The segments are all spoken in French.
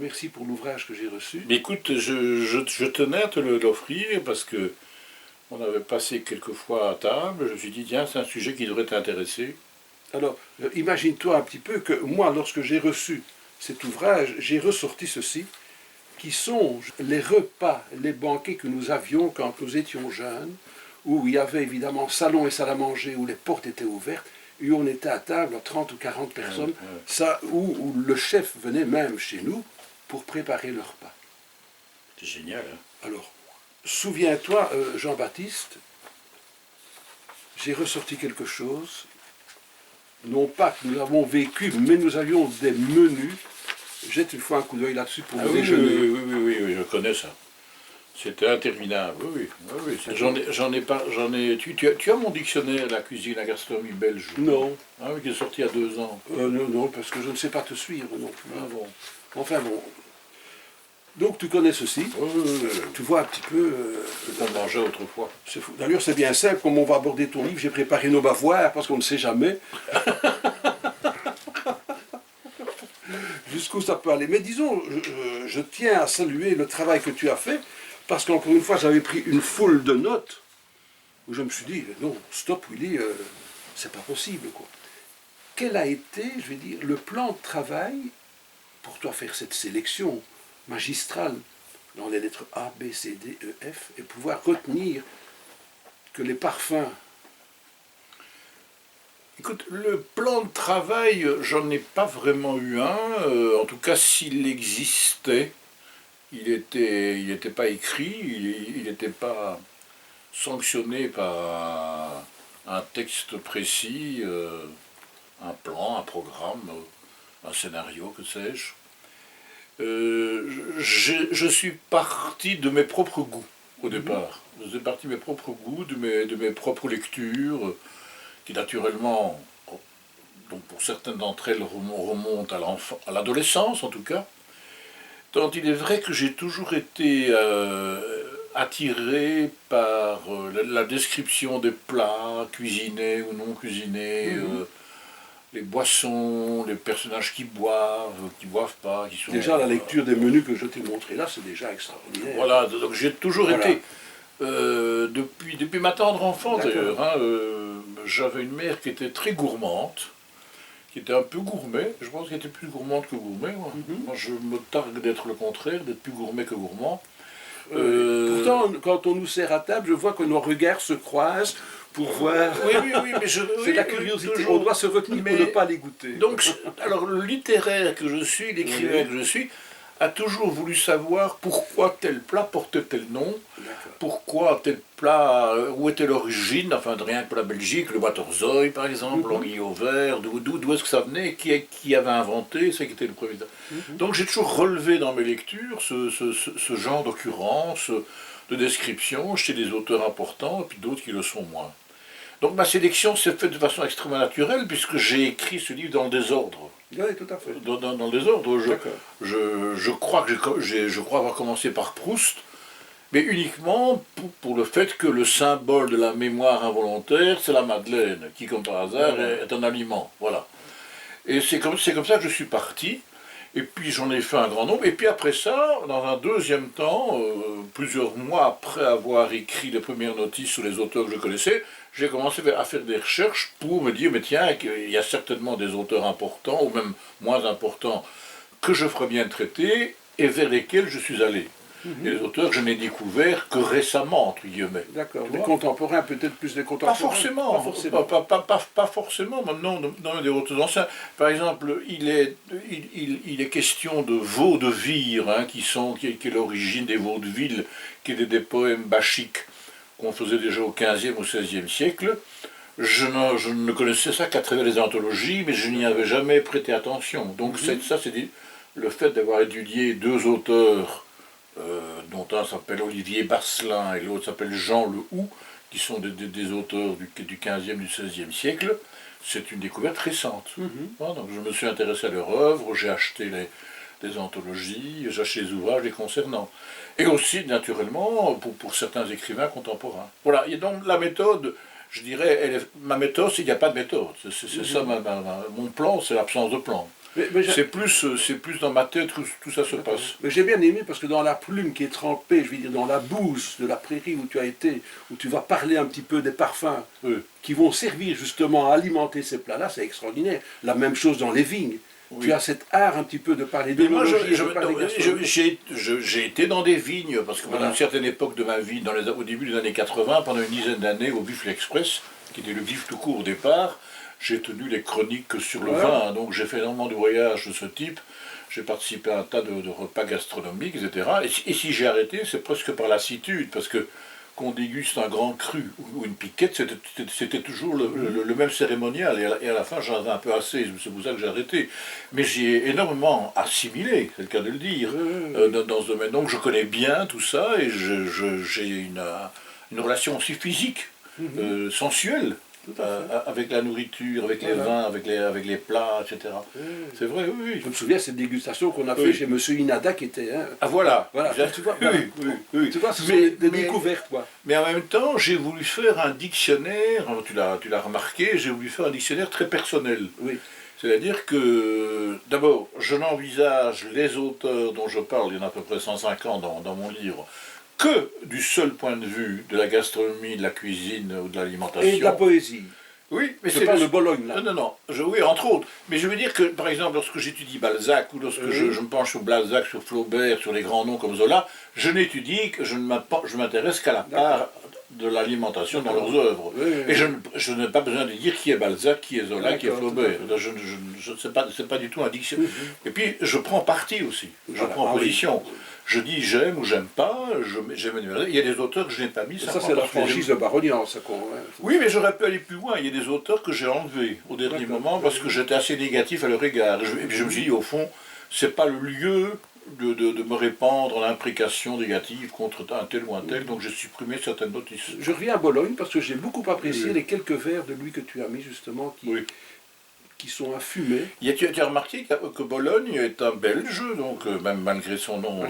merci pour l'ouvrage que j'ai reçu. Mais écoute, je tenais à te l'offrir parce que on avait passé quelques fois à table. Je me suis dit, tiens, c'est un sujet qui devrait t'intéresser. Alors, imagine-toi un petit peu que moi, lorsque j'ai reçu cet ouvrage, j'ai ressorti ceci, qui sont les repas, les banquets que nous avions quand nous étions jeunes, où il y avait évidemment salon et salle à manger, où les portes étaient ouvertes, et où on était à table, 30 ou 40 personnes, ça, où le chef venait même chez nous pour préparer le repas. C'est génial, hein? Alors, souviens-toi, Jean-Baptiste, j'ai ressorti quelque chose, non pas que nous avons vécu, mais nous avions des menus. Jette une fois un coup d'œil là-dessus pour le déjeuner. Oui, je connais ça. C'était interminable, oui. Tu as mon dictionnaire de la cuisine, la gastronomie belge? Non. Ah oui, qui est sorti il y a 2 ans. Non, parce que je ne sais pas te suivre non plus. Ah bon. Enfin bon. Donc tu connais ceci. Tu vois un petit peu. On mangeait autrefois. C'est fou. D'ailleurs, c'est bien simple. Comme on va aborder ton livre, j'ai préparé nos bavoirs parce qu'on ne sait jamais. Jusqu'où ça peut aller. Mais disons, je tiens à saluer le travail que tu as fait, parce qu'encore une fois, j'avais pris une foule de notes, où je me suis dit, non, stop Willy, c'est pas possible, quoi. Quel a été, je vais dire, le plan de travail pour toi faire cette sélection magistrale dans les lettres A, B, C, D, E, F, et pouvoir retenir que les parfums... Écoute, le plan de travail, j'en ai pas vraiment eu un. En tout cas, s'il existait, il était pas écrit, il n'était pas sanctionné par un texte précis, un plan, un programme, un scénario, que sais-je. Je suis parti de mes propres goûts au départ. Je suis parti de mes propres goûts, de mes propres lectures, qui naturellement, donc pour certaines d'entre elles, remontent à l'adolescence en tout cas. Tant il est vrai que j'ai toujours été attiré par la description des plats, cuisinés ou non cuisinés, les boissons, les personnages qui boivent pas, qui sont... Déjà, la lecture des menus que je t'ai montré là, c'est déjà extraordinaire. Voilà, donc j'ai toujours été... depuis ma tendre enfance d'ailleurs, hein, j'avais une mère qui était très gourmande, qui était un peu gourmet, je pense qu'elle était plus gourmande que gourmet. Moi je me targue d'être le contraire, d'être plus gourmet que gourmand. Pourtant, quand on nous sert à table, je vois que nos regards se croisent pour voir... Oui, mais c'est de la curiosité, on doit se retenir pour ne pas les goûter. Donc, alors le littéraire que je suis, l'écrivain que je suis, a toujours voulu savoir pourquoi tel plat portait tel nom, pourquoi tel plat, où était l'origine, enfin de rien que pour la Belgique, le Waterzooi par exemple, l'anguille au vert, d'où est-ce que ça venait, qui avait inventé, c'est qui était le premier. Donc j'ai toujours relevé dans mes lectures ce genre d'occurrence, de description chez des auteurs importants et puis d'autres qui le sont moins. Donc ma sélection s'est faite de façon extrêmement naturelle puisque j'ai écrit ce livre dans le désordre. Oui, tout à fait. Dans le désordre. Je crois avoir commencé par Proust, mais uniquement pour le fait que le symbole de la mémoire involontaire, c'est la madeleine, qui comme par hasard est un aliment. Voilà. Et c'est comme ça que je suis parti. Et puis j'en ai fait un grand nombre. Et puis après ça, dans un deuxième temps, plusieurs mois après avoir écrit les premières notices sur les auteurs que je connaissais, j'ai commencé à faire des recherches pour me dire, mais tiens, il y a certainement des auteurs importants, ou même moins importants, que je ferais bien traiter, et vers lesquels je suis allé. Et les auteurs que je n'ai découverts que récemment, entre guillemets. D'accord, des contemporains, peut-être plus des contemporains. Pas forcément, maintenant, des auteurs anciens. Par exemple, il est question de vaudevire, hein, qui est l'origine des vaudevilles, qui étaient des poèmes bachiques qu'on faisait déjà au XVe ou XVIe siècle. Je ne connaissais ça qu'à travers les anthologies, mais je n'y avais jamais prêté attention. Donc c'est le fait d'avoir étudié deux auteurs, dont un s'appelle Olivier Basselin et l'autre s'appelle Jean Le Houx, qui sont des auteurs du XVe et du XVIe siècle, c'est une découverte récente. Voilà, donc je me suis intéressé à leur œuvre, j'ai acheté des anthologies, j'ai acheté des ouvrages les concernant. Et aussi, naturellement, pour certains écrivains contemporains. Voilà, et donc la méthode, je dirais, ma méthode, c'est qu'il n'y a pas de méthode. C'est ça, mon plan, c'est l'absence de plan. C'est plus dans ma tête que tout ça se passe. Mais j'ai bien aimé parce que dans la plume qui est trempée, je veux dire, dans la bouse de la prairie où tu as été, où tu vas parler un petit peu des parfums qui vont servir justement à alimenter ces plats-là, c'est extraordinaire. La même chose dans les vignes. Oui. Tu as cet art un petit peu de parler de moi, j'ai été dans des vignes, parce que pendant une certaine époque de ma vie, au début des années 80, pendant une dizaine d'années, au Buffle Express, qui était le vif tout court au départ, j'ai tenu les chroniques sur le vin, donc j'ai fait énormément de voyages de ce type, j'ai participé à un tas de repas gastronomiques, etc. Et si j'ai arrêté, c'est presque par lassitude, parce que qu'on déguste un grand cru ou une piquette, c'était toujours le même cérémonial, et à la fin j'en avais un peu assez, c'est pour ça que j'ai arrêté. Mais j'ai énormément assimilé, c'est le cas de le dire, dans ce domaine. Donc je connais bien tout ça, et j'ai une relation aussi physique, sensuelle, avec la nourriture, avec les vins, avec les plats, etc. C'est vrai, oui. Je me souviens de cette dégustation qu'on a fait chez M. Inada qui était... Ah voilà, tu vois, tu vois, ce sont des découvertes, quoi. Mais en même temps, j'ai voulu faire un dictionnaire, tu l'as remarqué, j'ai voulu faire un dictionnaire très personnel. Oui. C'est-à-dire que, d'abord, je n'envisage les auteurs dont je parle, il y en a à peu près 150 dans mon livre, que du seul point de vue de la gastronomie, de la cuisine ou de l'alimentation. Et de la poésie. Oui, mais c'est pas de Bologne, là. Non, oui, entre autres. Mais je veux dire que, par exemple, lorsque j'étudie Balzac, ou lorsque je me penche sur Balzac, sur Flaubert, sur les grands noms comme Zola, je n'étudie que je m'intéresse qu'à la part de l'alimentation dans leurs œuvres. Et je n'ai pas besoin de dire qui est Balzac, qui est Zola, qui est Flaubert. C'est pas du tout un dictionnaire. Et puis, je prends parti aussi. Je prends position. Je dis j'aime ou j'aime pas, il y a des auteurs que je n'ai pas mis. Ça c'est la franchise de Barognan, ça qu'on... Oui, mais j'aurais pu aller plus loin. Il y a des auteurs que j'ai enlevés au dernier moment parce que j'étais assez négatif à leur égard. Et puis je me suis dit, au fond, c'est pas le lieu de me répandre l'imprécation négative contre un tel ou un tel, donc j'ai supprimé certaines notices. Je reviens à Bologne parce que j'ai beaucoup apprécié les quelques vers de lui que tu as mis justement, qui sont affumés. Tu as remarqué que Bologne est un Belge, donc même malgré son nom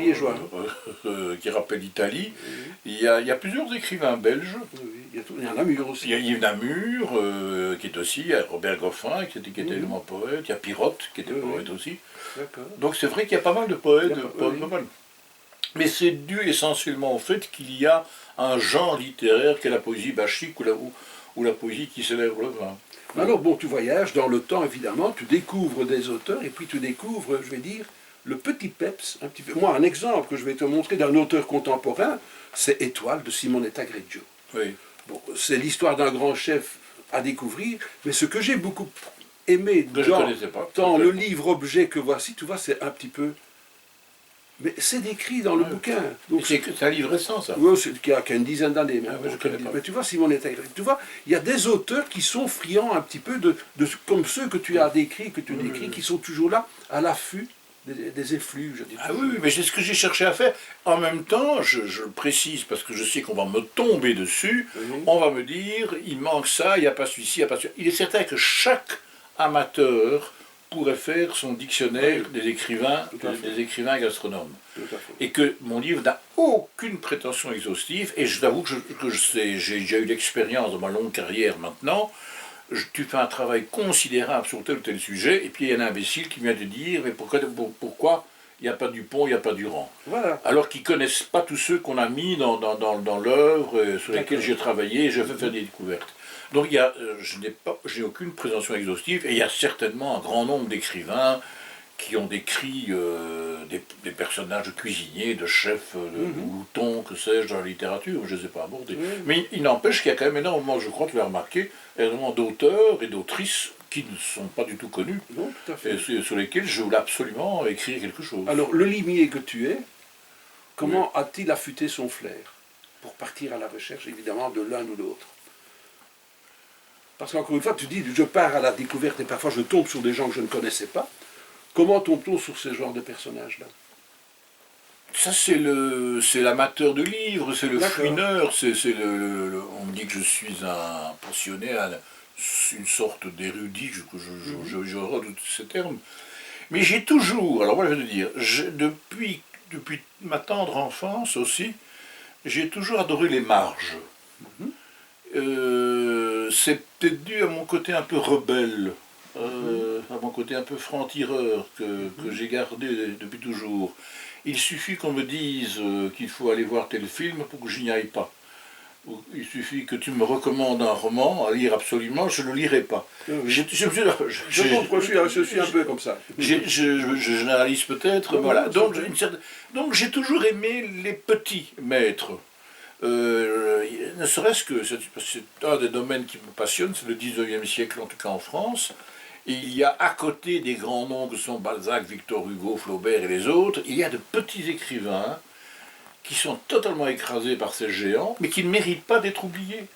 qui rappelle l'Italie, il y a plusieurs écrivains belges. Il y a Namur aussi. Il y a Yves Namur, qui est aussi, il y a Robert Goffin, qui était également poète, il y a Pirotte, qui était poète aussi. Donc c'est vrai qu'il y a pas mal de poètes, pas mal. Mais c'est dû essentiellement au fait qu'il y a un genre littéraire qui est la poésie bachique ou la poésie qui célèbre le vin. Alors bon, tu voyages dans le temps évidemment, tu découvres des auteurs et puis tu découvres, je vais dire, le petit peps un petit peu. Moi, un exemple que je vais te montrer d'un auteur contemporain, c'est Étoile de Simonetta Greggio. Oui. Bon, c'est l'histoire d'un grand chef à découvrir, mais ce que j'ai beaucoup aimé dans le livre-objet que voici, tu vois, c'est un petit peu... Mais c'est décrit dans le bouquin. C'est un livre récent, ça. Oui, qui a une dizaine d'années. Mais tu vois, Simonetta Greggio, tu vois, il y a des auteurs qui sont friands un petit peu comme ceux que tu as décrits, qui sont toujours là, à l'affût des effluves. Je dis. Ah oui, mais c'est ce que j'ai cherché à faire. En même temps, je le précise, parce que je sais qu'on va me tomber dessus, on va me dire, il manque ça, il n'y a pas celui-ci, il n'y a pas celui-ci. Il est certain que chaque amateur pourrait faire son dictionnaire des écrivains gastronomes. Et que mon livre n'a aucune prétention exhaustive, et je t'avoue que j'ai déjà eu l'expérience de ma longue carrière maintenant. Tu fais un travail considérable sur tel ou tel sujet, et puis il y a un imbécile qui vient te dire, mais pourquoi il n'y a pas Dupont, il n'y a pas Durand. Alors qu'ils ne connaissent pas tous ceux qu'on a mis dans l'œuvre sur lesquels j'ai travaillé, et je fais faire des découvertes. Donc je n'ai aucune prétention exhaustive, et il y a certainement un grand nombre d'écrivains qui ont décrit des personnages de cuisiniers, de chefs, de moutons, que sais-je, dans la littérature, je ne les ai pas abordés. Mais il n'empêche qu'il y a quand même énormément, je crois que tu l'as remarqué, énormément d'auteurs et d'autrices qui ne sont pas du tout connus, et sur lesquels je voulais absolument écrire quelque chose. Alors, le limier que tu es, comment a-t-il affûté son flair pour partir à la recherche, évidemment, de l'un ou l'autre? Parce qu'encore une fois, tu dis, je pars à la découverte et parfois je tombe sur des gens que je ne connaissais pas. Comment tombe-t-on sur ce genre de personnages-là? Ça, c'est l'amateur de livres, c'est le fouineur, on me dit que je suis un passionné, une sorte d'érudit, je redoute ces termes. Mais j'ai toujours, alors voilà, je veux dire, depuis ma tendre enfance aussi, j'ai toujours adoré les marges. C'est peut-être dû à mon côté un peu rebelle. à mon côté un peu franc-tireur que j'ai gardé depuis toujours. Il suffit qu'on me dise qu'il faut aller voir tel film pour que je n'y aille pas. Il suffit que tu me recommandes un roman à lire absolument, je ne le lirai pas. Oui. Je suis un peu comme ça. Je généralise peut-être, voilà. Donc j'ai toujours aimé les petits maîtres. Ne serait-ce que, c'est un des domaines qui me passionne, c'est le 19e siècle, en tout cas en France. Et il y a à côté des grands noms que sont Balzac, Victor Hugo, Flaubert et les autres, il y a de petits écrivains qui sont totalement écrasés par ces géants, mais qui ne méritent pas d'être oubliés,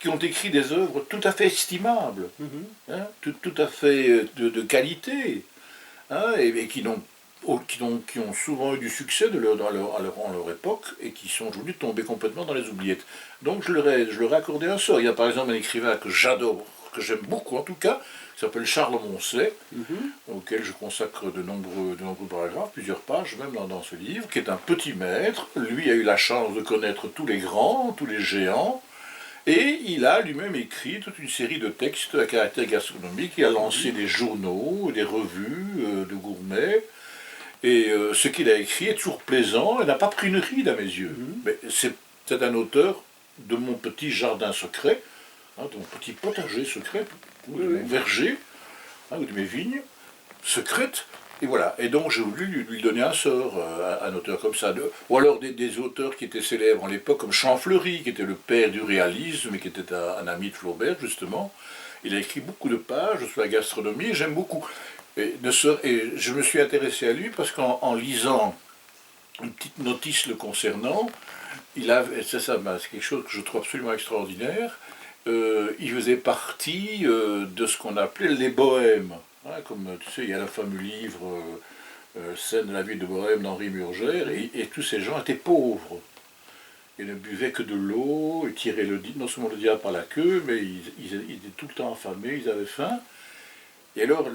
qui ont écrit des œuvres tout à fait estimables, hein, tout à fait de qualité, hein, et qui ont souvent eu du succès en leur époque, et qui sont aujourd'hui tombés complètement dans les oubliettes. Donc je leur ai accordé un sort. Il y a par exemple un écrivain que j'adore, que j'aime beaucoup en tout cas, qui s'appelle Charles Moncey, auquel je consacre de nombreux paragraphes, plusieurs pages même dans ce livre, qui est un petit maître. Lui a eu la chance de connaître tous les grands, tous les géants, et il a lui-même écrit toute une série de textes à caractère gastronomique. Il a lancé des journaux, des revues de gourmets, et ce qu'il a écrit est toujours plaisant et n'a pas pris une ride à mes yeux. Mais c'est un auteur de mon petit jardin secret, hein, de mon petit potager secret, ou de mon verger, hein, ou de mes vignes secrètes, et voilà. Et donc j'ai voulu lui donner un sort, un auteur comme ça. Ou alors des auteurs qui étaient célèbres en l'époque, comme Champfleury, qui était le père du réalisme, et qui était un ami de Flaubert, justement. Il a écrit beaucoup de pages sur la gastronomie, et j'aime beaucoup. Et je me suis intéressé à lui parce qu'en lisant une petite notice le concernant, c'est quelque chose que je trouve absolument extraordinaire. Il faisait partie de ce qu'on appelait les bohèmes. Hein, comme tu sais, il y a le fameux livre Scène de la vie de Bohème d'Henri Murger, et tous ces gens étaient pauvres. Ils ne buvaient que de l'eau, ils tiraient non seulement le diable par la queue, mais ils étaient tout le temps affamés, ils avaient faim. Et alors,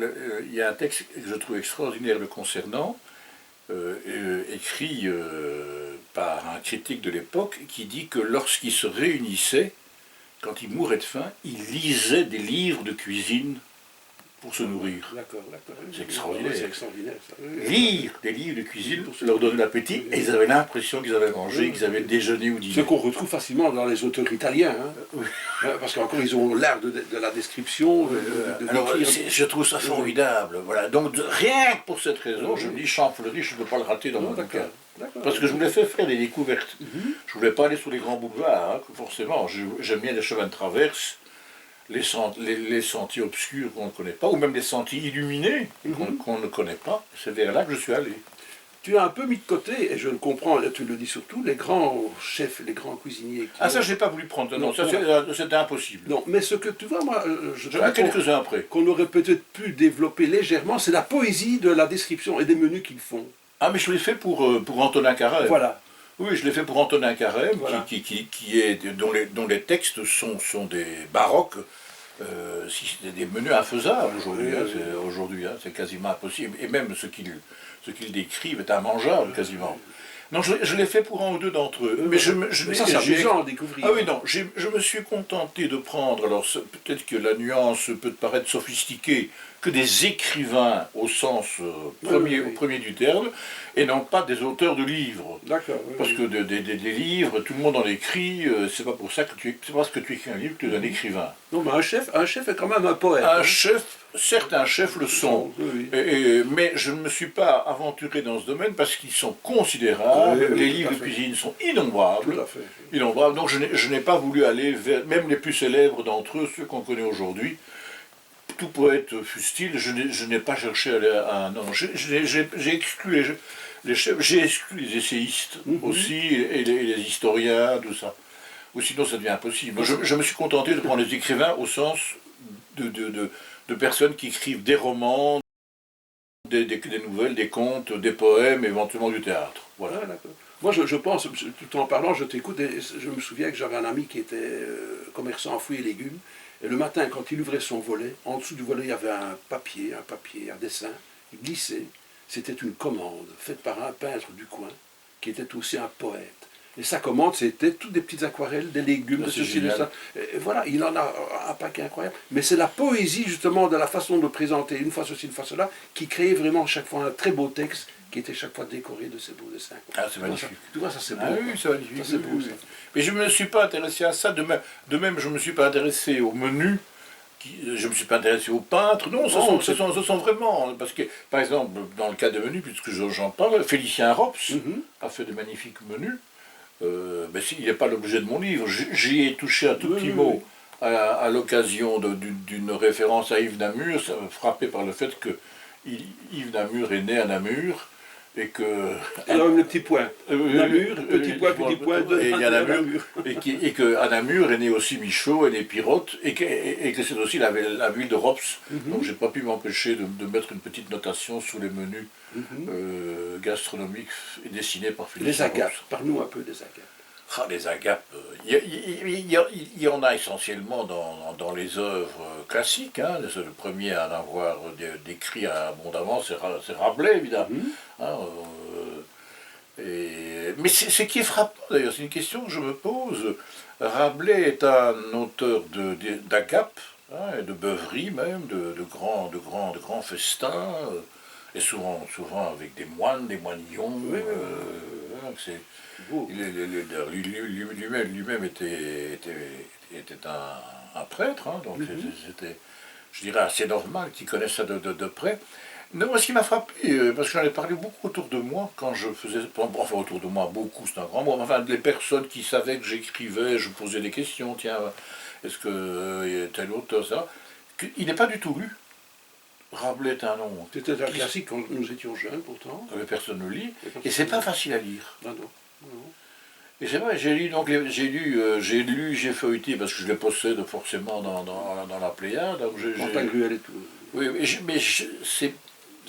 il y a un texte que je trouve extraordinaire le concernant, écrit par un critique de l'époque, qui dit que lorsqu'ils se réunissaient, quand ils mouraient de faim, ils lisaient des livres de cuisine pour se nourrir. D'accord. C'est extraordinaire. C'est extraordinaire, ça. Lire des livres de cuisine pour leur donner l'appétit, et ils avaient l'impression qu'ils avaient mangé, qu'ils avaient déjeuné ou dîné. Ce qu'on retrouve facilement dans les auteurs italiens, hein. Parce qu'encore ils ont l'art de la description. Alors, je trouve ça formidable. Voilà. Donc rien que pour cette raison, je me dis Champfleury, je ne peux pas le rater dans mon bouquin. Parce que je voulais faire des découvertes. Je ne voulais pas aller sur les grands boulevards, hein, forcément. J'aime bien les chemins de traverse, les sentiers obscurs qu'on ne connaît pas, ou même les sentiers illuminés qu'on ne connaît pas. C'est vers là que je suis allé. Tu as un peu mis de côté, et je le comprends, tu le dis surtout, les grands chefs, les grands cuisiniers. Ça, je n'ai pas voulu prendre. Non, ça, c'était impossible. Non, mais ce que tu vois, moi, à quelques-uns après. Qu'on aurait peut-être pu développer légèrement, c'est la poésie de la description et des menus qu'ils font. Ah, mais je l'ai fait pour Antonin Carême. Voilà. Oui, je l'ai fait pour Antonin Carême, voilà. dont les textes sont des baroques, des menus infaisables aujourd'hui. C'est quasiment impossible. Et même ce qu'ils décrivent est immangeable quasiment. Non, je l'ai fait pour un ou deux d'entre eux. Mais c'est amusant à découvrir. Ah oui, non, je me suis contenté de prendre, alors peut-être que la nuance peut paraître sophistiquée, que des écrivains au sens premier du terme, et non pas des auteurs de livres. D'accord. Parce que des livres, tout le monde en écrit, c'est pas pour ça que c'est parce que tu écris un livre que tu es un écrivain. Non, mais un chef est quand même un poète. Certains chefs le sont. Mais je ne me suis pas aventuré dans ce domaine parce qu'ils sont considérables, les livres de cuisine sont innombrables. Tout à fait. Innombrables. Donc je n'ai pas voulu aller vers, même les plus célèbres d'entre eux, ceux qu'on connaît aujourd'hui. Tout poète fût-il, je n'ai pas cherché à aller non, j'ai exclu les chefs, j'ai exclu les essayistes aussi, et les historiens, tout ça. Ou sinon ça devient impossible. Je me suis contenté de prendre les écrivains au sens de personnes qui écrivent des romans, des nouvelles, des contes, des poèmes, éventuellement du théâtre. Voilà. Moi, je pense, tout en parlant, je t'écoute, et je me souviens que j'avais un ami qui était commerçant en fruits et légumes, et le matin, quand il ouvrait son volet, en dessous du volet, il y avait un papier, un dessin, il glissait. C'était une commande faite par un peintre du coin, qui était aussi un poète. Et sa commande, c'était toutes des petites aquarelles, des légumes, de C'est ceci, de génial. ça. Et voilà, il en a un paquet incroyable. Mais c'est la poésie, justement, de la façon de présenter une fois ceci, une fois cela, qui créait vraiment chaque fois un très beau texte, qui était chaque fois décoré de ces beaux dessins. Ah, c'est magnifique. Tu vois, ça c'est beau. Ah quoi. oui, c'est magnifique. Ça, c'est oui, beau, oui, ça. oui. Mais je ne me suis pas intéressé à ça. De même, je ne me suis pas intéressé au menu. Je ne me suis pas intéressé aux peintres. Non, ce sont vraiment. Parce que, par exemple, dans le cas des menus, puisque j'en parle, Félicien Rops Mhm. a fait de magnifiques menus. Mais il n'est pas l'objet de mon livre. J'y ai touché un tout Oui, petit oui, mot à l'occasion d'une référence à Yves Namur, ça m'a frappé par le fait que Yves Namur est né à Namur et que Et alors, le petit point. Namur, petit point, deux, et il y a Namur, Namur. et que à Namur est né aussi Michaud et né Pirotte et que c'est aussi la ville de Rops. Donc j'ai pas pu m'empêcher de mettre une petite notation sous les menus gastronomiques et dessinés par Philippe Les agapes, Rops. parle-nous un peu des agapes. Ah, les agapes, il y en a essentiellement dans les œuvres classiques. Hein. C'est le premier à en avoir décrit abondamment, c'est Rabelais, évidemment. Hein, mais ce qui est frappant, d'ailleurs, c'est une question que je me pose. Rabelais est un auteur d'agapes, hein, et de beuveries même, de grands festins, et souvent avec des moines, des moignons. Oui, oui, Hein, Beau. Lui-même était un prêtre, hein, donc c'était, je dirais, assez normal qu'il connaisse ça de près. Non, moi, ce qui m'a frappé, parce que j'en ai parlé beaucoup autour de moi, quand je faisais, enfin autour de moi, beaucoup, c'est un grand mot, enfin, les personnes qui savaient que j'écrivais, je posais des questions, tiens, est-ce que tel auteur, ça, il n'est pas du tout lu. Rabelais est un nom C'était un classique quand nous étions jeunes, pourtant. que personne ne lit, et c'est pas facile à lire. Non, non. non. Et c'est vrai, j'ai lu, donc j'ai feuilleté parce que je les possède forcément dans la Pléiade. Donc Pantagruel et tout. oui,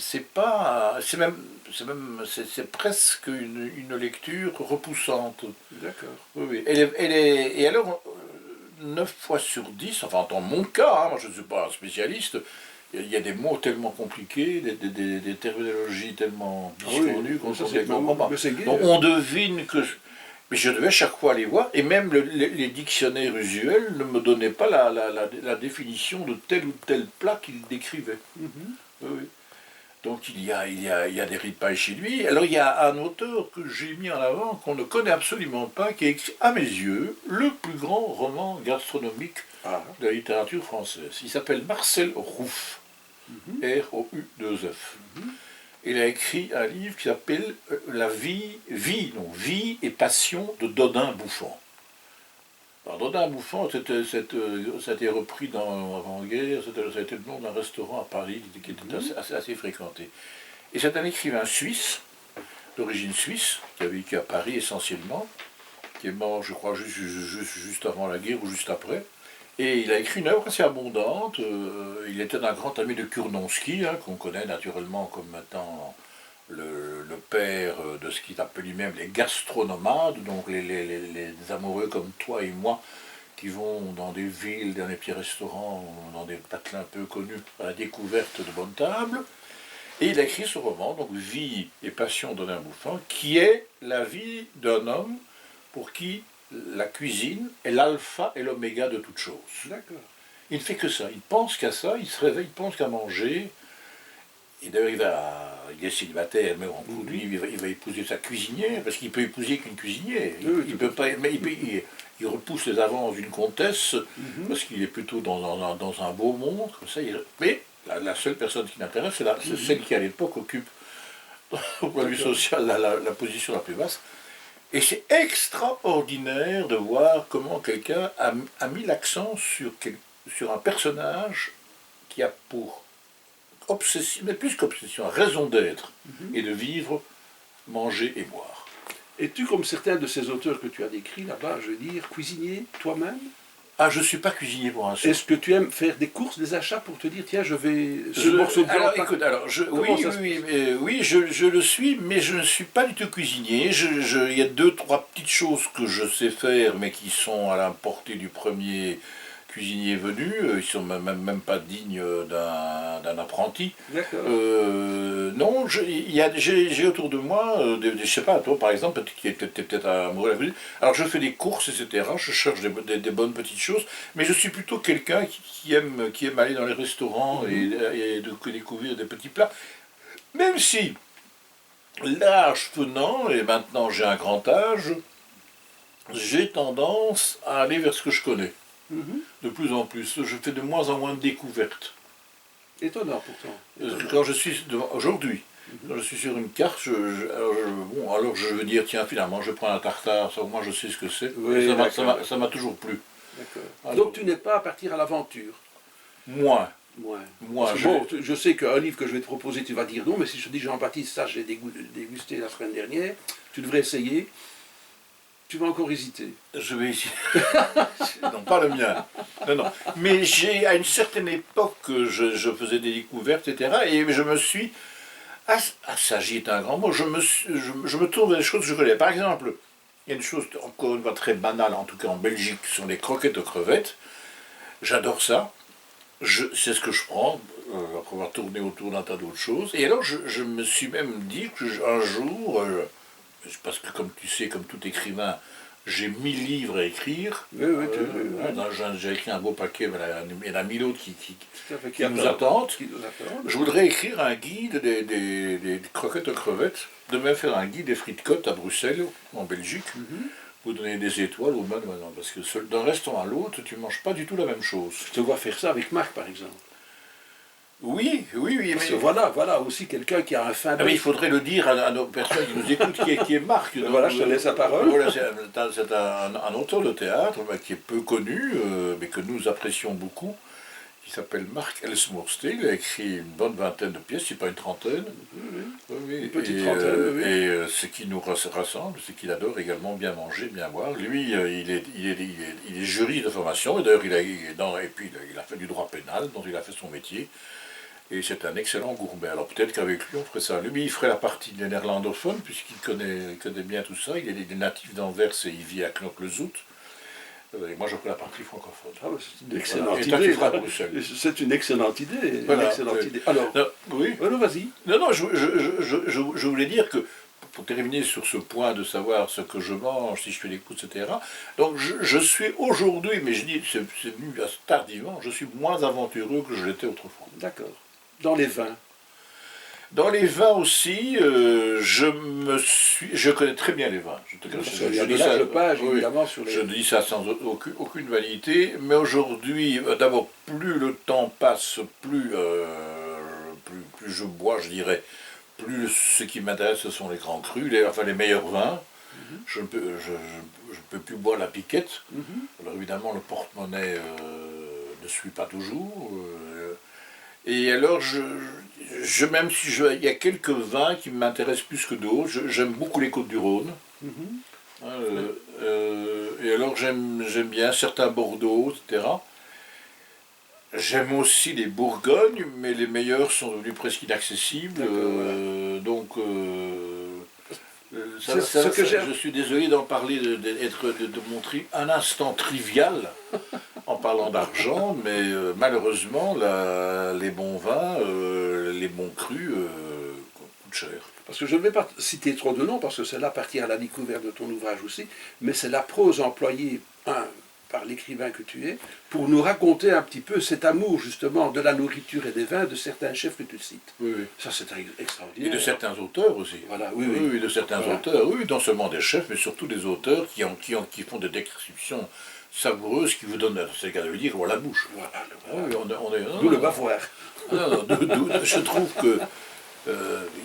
c'est pas, c'est presque une lecture repoussante. D'accord. Oui, oui. Et alors, 9 fois sur 10, enfin dans mon cas, hein, moi je ne suis pas un spécialiste, il y a des mots tellement compliqués, des terminologies tellement biscornues qu'on ça, ne c'est les comprend pas. mais c'est gai, Donc hein. on devine que... Mais je devais chaque fois aller voir, et même les dictionnaires usuels ne me donnaient pas la définition de tel ou tel plat qu'il décrivait. Oui, oui. Donc il y a des ripailles chez lui. Alors il y a un auteur que j'ai mis en avant, qu'on ne connaît absolument pas, qui a écrit, à mes yeux, le plus grand roman gastronomique Ah. de la littérature française. Il s'appelle Marcel Rouff, R-O-U-2-F. Il a écrit un livre qui s'appelle La vie et passion de Dodin Bouffant. Alors Dodin Bouffant, ça a été repris avant-guerre, ça a été le nom d'un restaurant à Paris qui était assez fréquenté. Et c'est un écrivain suisse, d'origine suisse, qui a vécu à Paris essentiellement, qui est mort, je crois, juste avant la guerre ou juste après. Et il a écrit une œuvre assez abondante. Il était un grand ami de Kurnonski, hein, qu'on connaît naturellement comme maintenant le père de ce qu'il appelle lui-même les gastronomades, donc les amoureux comme toi et moi qui vont dans des villes, dans des petits restaurants, dans des patelins peu connus à la découverte de bonnes tables. Et il a écrit ce roman, donc Vie et passion d'Odin Bouffant, qui est la vie d'un homme pour qui la cuisine est l'alpha et l'oméga de toute chose. D'accord. Il ne fait que ça, il pense qu'à ça, il se réveille, il pense qu'à manger. Et d'ailleurs, il est célibataire, mais en coup, lui, il va épouser sa cuisinière, parce qu'il peut épouser qu'une cuisinière. Il peut pas, mais il repousse les avances d'une comtesse, parce qu'il est plutôt dans un beau monde, comme ça. Mais la seule personne qui l'intéresse, c'est celle qui, à l'époque, occupe, au point de vue social, la position la plus basse. Et c'est extraordinaire de voir comment quelqu'un a mis l'accent sur un personnage qui a pour obsession, mais plus qu'obsession, raison d'être et de vivre, manger et boire. Es-tu comme certains de ces auteurs que tu as décrits là-bas, je veux dire, cuisinier toi-même? Ah, je ne suis pas cuisinier pour un seul. Est-ce que tu aimes faire des courses, des achats pour te dire, tiens, je vais... Ce morceau de viande, écoute, oui, je le suis, mais je ne suis pas du tout cuisinier. Il y a 2-3 petites choses que je sais faire, mais qui sont à la portée du premier cuisiniers venus, ils sont même pas dignes d'un apprenti. D'accord. Non, j'ai autour de moi, je sais pas, toi par exemple, qui était peut-être amoureux de la cuisine. Alors je fais des courses, etc. Je cherche des bonnes petites choses, mais je suis plutôt quelqu'un qui aime aller dans les restaurants et de découvrir des petits plats. Même si, l'âge venant, et maintenant j'ai un grand âge, j'ai tendance à aller vers ce que je connais. Mhm. De plus en plus. Je fais de moins en moins de découvertes. Étonnant pourtant. Étonnant. Quand je suis aujourd'hui, quand je suis sur une carte, alors je veux dire, tiens, finalement, je prends un tartare, ça au moins je sais ce que c'est. Oui, Ça m'a toujours plu. D'accord. Alors, Donc tu n'es pas à partir à l'aventure. moins. Ouais. Parce que bon, je sais qu'un livre que je vais te proposer, tu vas dire non, mais si je te dis Jean-Baptiste, ça j'ai dégusté la semaine dernière, tu devrais essayer, tu vas encore hésiter. Je vais essayer. Non, pas le mien. Non, non. Mais à une certaine époque, je faisais des découvertes, etc. Et je me suis. S'agit est un grand mot. Je me tourne vers des choses que je connais. Par exemple, il y a une chose, encore une fois, très banale, en tout cas en Belgique, ce sont les croquettes aux crevettes. J'adore ça. C'est ce que je prends, après avoir tourné autour d'un tas d'autres choses. Et alors, je me suis même dit qu'un jour, parce que comme tu sais, comme tout écrivain, j'ai 1000 livres à écrire. Oui, J'ai écrit un beau paquet, mais il y en a 1000 autres qui nous attend. attendent. Je voudrais écrire un guide des croquettes aux crevettes, de même faire un guide des frites côtes à Bruxelles, en Belgique. Vous donner des étoiles ou même non, parce que d'un restaurant à l'autre, tu ne manges pas du tout la même chose. Je te vois faire ça avec Marc, par exemple. Oui, Parce que voilà aussi quelqu'un qui a un fin. Mais il faudrait le dire à nos personnes qui nous écoutent, qui est Marc. Donc, voilà, je te laisse la parole. Voilà, c'est un auteur de théâtre qui est peu connu, mais que nous apprécions beaucoup, qui s'appelle Marc Elsmoorste. Il a écrit une bonne vingtaine de pièces, si pas une trentaine. Une petite trentaine, Et ce qui nous rassemble, c'est qu'il adore également bien manger, bien boire. Lui, il est juriste de formation, et d'ailleurs il a fait du droit pénal, dont il a fait son métier. Et c'est un excellent gourmet. Alors peut-être qu'avec lui, on ferait ça. Lui, il ferait la partie des néerlandophones, puisqu'il connaît bien tout ça. Il est natif d'Anvers et il vit à Knokke-le-Zout. Et moi, je ferai la partie francophone. Ah, c'est une excellente idée. idée. C'est une excellente idée. Voilà, une excellente idée. Alors, oui. Alors vas-y. Non, je voulais dire que, pour terminer sur ce point de savoir ce que je mange, si je fais des coups, etc. Donc je suis aujourd'hui, mais je dis, c'est venu tardivement, je suis moins aventureux que je l'étais autrefois. D'accord. Dans les vins. Dans les vins aussi, je connais très bien les vins. Je dis ça, évidemment, sur les... Je dis ça sans aucune vanité, mais aujourd'hui, d'abord, plus le temps passe, plus je bois, je dirais, plus ce qui m'intéresse, ce sont les grands crus, les meilleurs vins. Je ne peux plus boire la piquette. Alors évidemment, le porte-monnaie ne suit pas toujours. Et alors, même si il y a quelques vins qui m'intéressent plus que d'autres, j'aime beaucoup les Côtes-du-Rhône. Et alors, j'aime bien certains Bordeaux, etc. J'aime aussi les Bourgognes, mais les meilleurs sont devenus presque inaccessibles. Je suis désolé d'en parler, de montrer un instant trivial en parlant d'argent, mais malheureusement, les bons vins, les bons crus coûtent cher. Parce que je ne vais pas citer trop de noms, parce que c'est là partir à la découverte de ton ouvrage aussi, mais c'est la prose employée, par l'écrivain que tu es, pour nous raconter un petit peu cet amour justement de la nourriture et des vins de certains chefs que tu cites. Oui. Ça c'est extraordinaire. Et de certains auteurs aussi. Voilà, oui, de certains auteurs, oui, non seulement des chefs, mais surtout des auteurs qui font des descriptions savoureuses qui vous donnent, c'est le cas de le dire, à la bouche. Voilà. Oui, d'où le bavoir. Je trouve que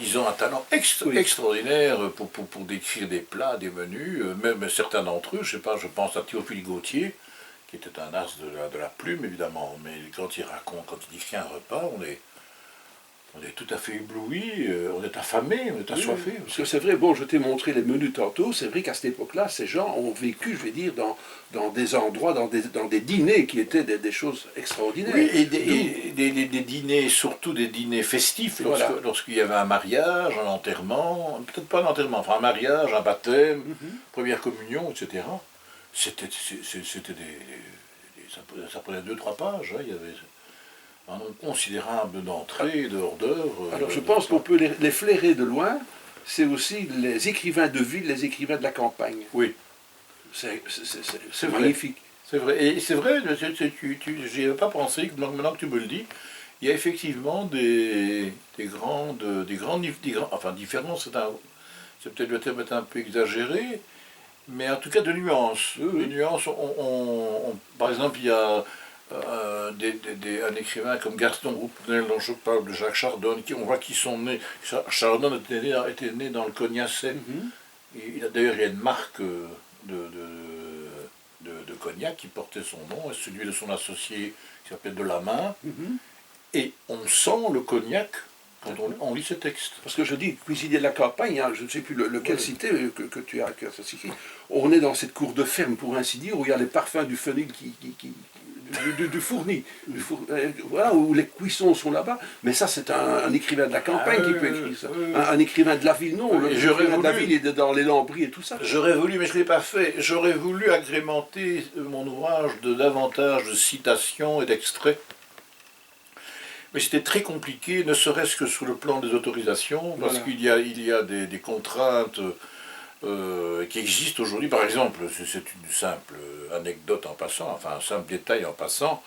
ils ont un talent extraordinaire pour décrire des plats, des menus, même certains d'entre eux, je pense à Théophile Gautier, qui était un as de la plume évidemment, mais quand il décrit un repas, on est tout à fait ébloui, on est affamé, on est assoiffé. Parce que c'est vrai, bon, je t'ai montré les menus tantôt, c'est vrai qu'à cette époque-là, ces gens ont vécu, je vais dire, dans des endroits, dans des dîners qui étaient des choses extraordinaires. Oui, et des dîners, surtout des dîners festifs, lorsqu'il y avait un mariage, un enterrement, peut-être pas un enterrement, enfin un mariage, un baptême, première communion, etc. C'était ça prenait 2-3 pages, hein, il y avait un nombre considérable d'entrées, de hors-d'œuvre. Alors je pense qu'on peut les flairer de loin, c'est aussi les écrivains de ville, les écrivains de la campagne. Oui, C'est vrai. magnifique. C'est vrai. Et c'est vrai, j'y avais pas pensé, maintenant que tu me le dis, il y a effectivement enfin différences, c'est peut-être le terme est un peu exagéré, mais en tout cas de nuances. Oui, oui. De nuances, par exemple, il y a un écrivain comme Gaston Roupnel, dont je parle, de Jacques Chardon, on voit qu'ils sont nés. Chardon était né dans le Cognacet. Mhm. D'ailleurs, il y a une marque de cognac qui portait son nom, et celui de son associé qui s'appelait Delamain. Mhm. Et on sent le cognac quand on lit ces textes. Parce que je dis cuisinier de la campagne, hein, je ne sais plus lequel Oui. citer que tu as écrit. On est dans cette cour de ferme, pour ainsi dire, où il y a les parfums du fenil du fourni, voilà, où les cuissons sont là-bas. Mais ça, c'est un écrivain de la campagne qui peut écrire ça. Un écrivain de la ville, non. Oui, L'écrivain de la ville est dans les lambris et tout ça. J'aurais voulu, mais je ne l'ai pas fait, j'aurais voulu agrémenter mon ouvrage de davantage de citations et d'extraits. Mais c'était très compliqué, ne serait-ce que sous le plan des autorisations, parce Voilà. qu'il y a des contraintes qui existent aujourd'hui. Par exemple, c'est une simple anecdote en passant, enfin un simple détail en passant,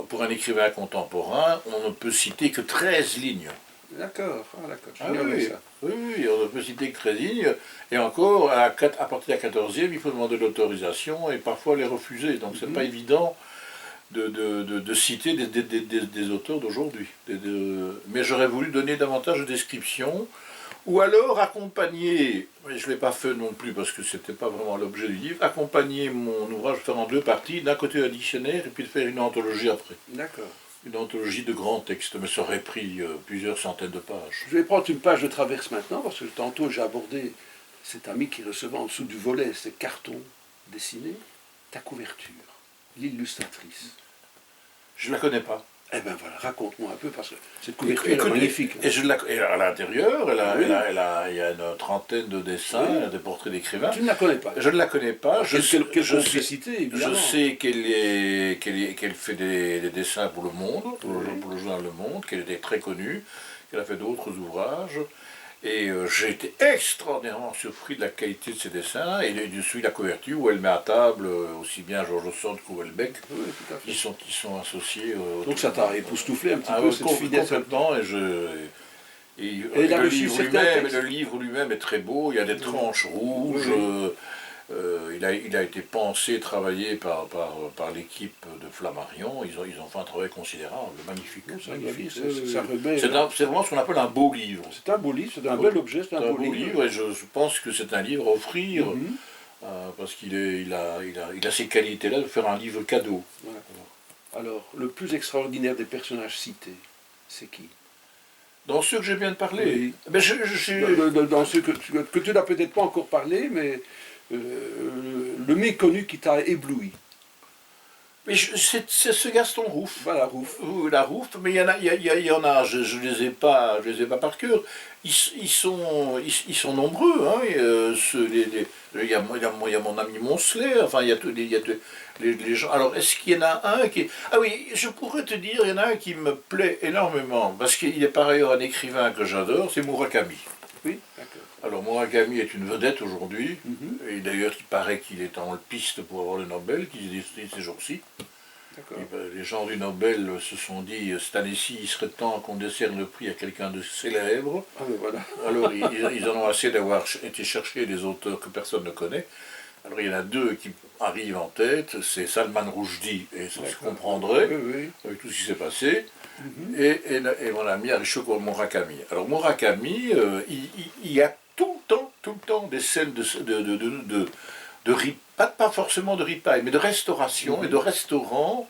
pour un écrivain contemporain, on ne peut citer que 13 lignes. D'accord, d'accord. Ah J'ignorais oui, ça. oui, on ne peut citer que 13 lignes, et encore, à partir de la 14e, il faut demander l'autorisation et parfois les refuser, donc c'est pas évident de citer des auteurs d'aujourd'hui. Mais j'aurais voulu donner davantage de descriptions, ou alors accompagner, mais je ne l'ai pas fait non plus parce que ce n'était pas vraiment l'objet du livre, accompagner mon ouvrage, faire en 2 parties, d'un côté un dictionnaire et puis de faire une anthologie après. D'accord. Une anthologie de grands textes, mais ça aurait pris plusieurs centaines de pages. Je vais prendre une page de traverse maintenant, parce que tantôt j'ai abordé cet ami qui recevait en dessous du volet ces cartons dessinés, ta couverture, l'illustratrice. Je ne la connais pas. Eh ben voilà, raconte-moi un peu, parce que cette couverture est Écoute, magnifique. et à l'intérieur, Oui. il y a une trentaine de dessins, Oui. des portraits d'écrivains. Tu ne la connais pas. Je ne la connais pas. Quelle Je sais, complicité, évidemment. je sais qu'elle fait des dessins pour Le Monde, pour le journal Le Monde, qu'elle était très connue, qu'elle a fait d'autres ouvrages. Et j'ai été extraordinairement surpris de la qualité de ses dessins et de la couverture où elle met à table aussi bien Georges Sand que Houellebecq, Oui, tout à fait. qui sont associés. Donc ça t'a époustouflé un petit Ah peu, oui, cette finesse. complètement. Et il a reçu certains textes. Le livre lui-même est très beau, il y a des tranches rouges, Oui, il a été pensé, travaillé par l'équipe de Flammarion, ils ont fait un travail considérable, magnifique. Ça, Magnifique. ça remet. C'est vraiment ce qu'on appelle un beau livre. C'est un beau livre, c'est un bel objet, c'est C'est un beau livre. et je pense que c'est un livre à offrir, Mhm. parce il a ces qualités-là de faire un livre cadeau. Voilà. Alors, le plus extraordinaire des personnages cités, c'est qui? Dans ceux que je viens de parler, Oui. ben Dans ceux que tu n'as peut-être pas encore parlé, mais le méconnu qui t'a ébloui. c'est ce Gaston Rouff. Voilà, Rouf. La Rouff, mais il y en a, je les ai pas par cœur. Ils sont nombreux. Hein, il y a mon ami Moncelet, enfin il y a les gens. Alors est-ce qu'il y en a un qui... Ah oui, je pourrais te dire, il y en a un qui me plaît énormément, parce qu'il est par ailleurs un écrivain que j'adore, c'est Murakami. Oui, d'accord. Alors Murakami est une vedette aujourd'hui, Mhm. et d'ailleurs il paraît qu'il est en piste pour avoir le Nobel, qu'il est ces jours-ci. D'accord. Les gens du Nobel se sont dit, cette année-ci, il serait temps qu'on décerne le prix à quelqu'un de célèbre. Ah ben voilà. Alors ils en ont assez d'avoir été chercher des auteurs que personne ne connaît. Alors il y en a 2 qui arrivent en tête, c'est Salman Rushdie, et ça se D'accord. comprendrait, Oui, oui. avec tout ce qui s'est passé, Mhm. et mon ami Haruo Murakami. Alors Murakami, il y a tout le temps des scènes pas forcément de ripaille, mais de restauration et de restaurant.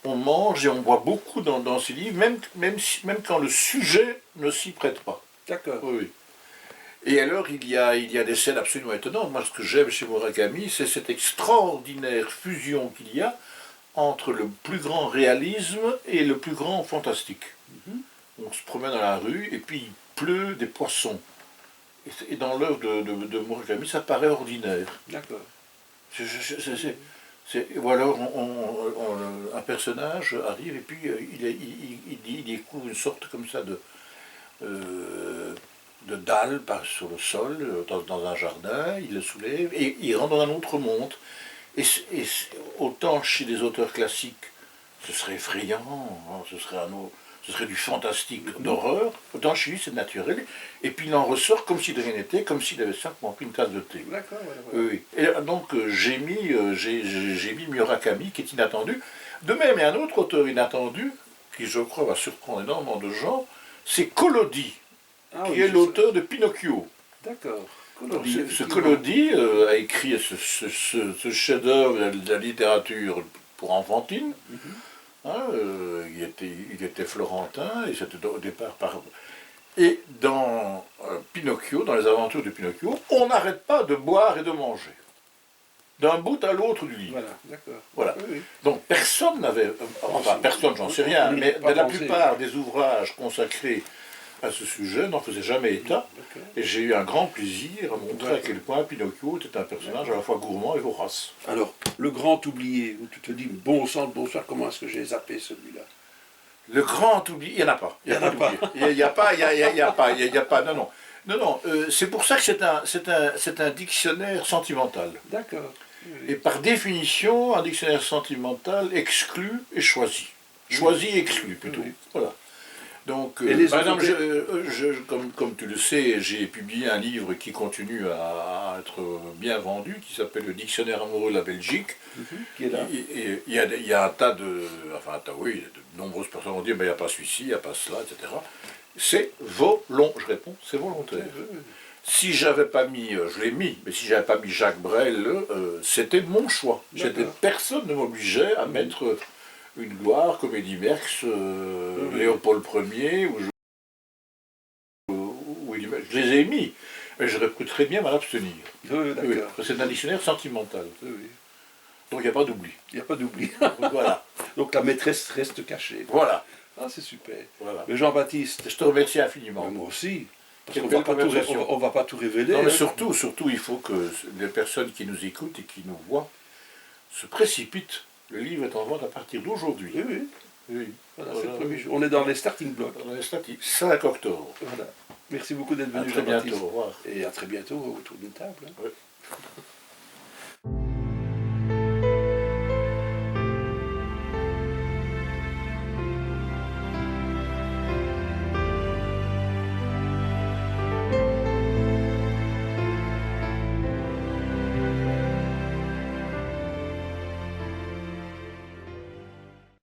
On mange et on boit beaucoup dans ces livres, même quand le sujet ne s'y prête pas. D'accord. Oui, oui. Et alors, il y a des scènes absolument étonnantes. Moi, ce que j'aime chez Murakami, c'est cette extraordinaire fusion qu'il y a entre le plus grand réalisme et le plus grand fantastique. On se promène dans la rue et puis il pleut des poissons. Et dans l'œuvre de Murakami, ça paraît ordinaire. D'accord. Ou alors un personnage arrive et puis il découvre une sorte comme ça de dalle sur le sol, dans un jardin, il le soulève et il rentre dans un autre monde. Autant chez les auteurs classiques, ce serait effrayant, hein, ce serait du fantastique, d'horreur, autant chez lui c'est naturel, et puis il en ressort comme si de rien n'était, comme s'il avait simplement pris une tasse de thé. D'accord, voilà. Oui. Et donc j'ai mis Murakami, qui est inattendu. De même, il y a un autre auteur inattendu, qui je crois va surprendre énormément de gens, c'est Collodi, qui est l'auteur de Pinocchio. D'accord. Ce Collodi a écrit ce chef-d'œuvre de la littérature pour enfantine. Hein, il était florentin, et c'était au départ par... Et dans Pinocchio, dans les aventures de Pinocchio, on n'arrête pas de boire et de manger. D'un bout à l'autre du livre. Voilà, d'accord. Voilà. Oui, oui. Donc personne n'avait... Enfin, personne, j'en sais rien, mais la plupart des ouvrages consacrés à ce sujet n'en faisaient jamais état. Et j'ai eu un grand plaisir à montrer à quel point Pinocchio était un personnage à la fois gourmand et vorace. Alors, le grand oublié, où tu te dis, bon sang, bonsoir, comment est-ce que j'ai zappé celui-là? Le grand oublié, il n'y en a pas. Il n'y a pas, non, non. Non, non, c'est pour ça que c'est un dictionnaire sentimental. D'accord. Et par définition, un dictionnaire sentimental exclut et choisit. Choisit et exclut, plutôt. Voilà. Donc, par exemple, comme tu le sais, j'ai publié un livre qui continue à être bien vendu, qui s'appelle Le Dictionnaire amoureux de la Belgique. Qui est là. Il y a un tas de... Enfin, oui, de nombreuses personnes vont dire, mais il n'y a pas celui-ci, il n'y a pas cela, etc. C'est je réponds, c'est volontaire. Si j'avais pas mis, je l'ai mis, mais si j'avais pas mis Jacques Brel, c'était mon choix. Personne ne m'obligeait à mettre une gloire comme Eddy Merckx, Léopold Ier, je les ai mis, mais j'aurais pu très bien m'en abstenir. C'est un dictionnaire sentimental. Donc il n'y a pas d'oubli. Il n'y a pas d'oubli. Voilà. Donc la maîtresse reste cachée. Voilà. Ah, c'est super. Voilà. Mais Jean-Baptiste... Je te remercie infiniment. Moi aussi. Parce Quelle qu'on belle conversation. ne va pas tout révéler. Non, mais hein. surtout, il faut que les personnes qui nous écoutent et qui nous voient se précipitent. Le livre est en vente à partir d'aujourd'hui. Oui, oui. Oui. Voilà, c'est le premier jour. On est dans les starting blocks. Dans les statistiques. 5 octobre. Voilà. Merci beaucoup d'être venu, À très Jean-Baptiste. bientôt. Au revoir. Et à très bientôt autour d'une table. Hein. Oui.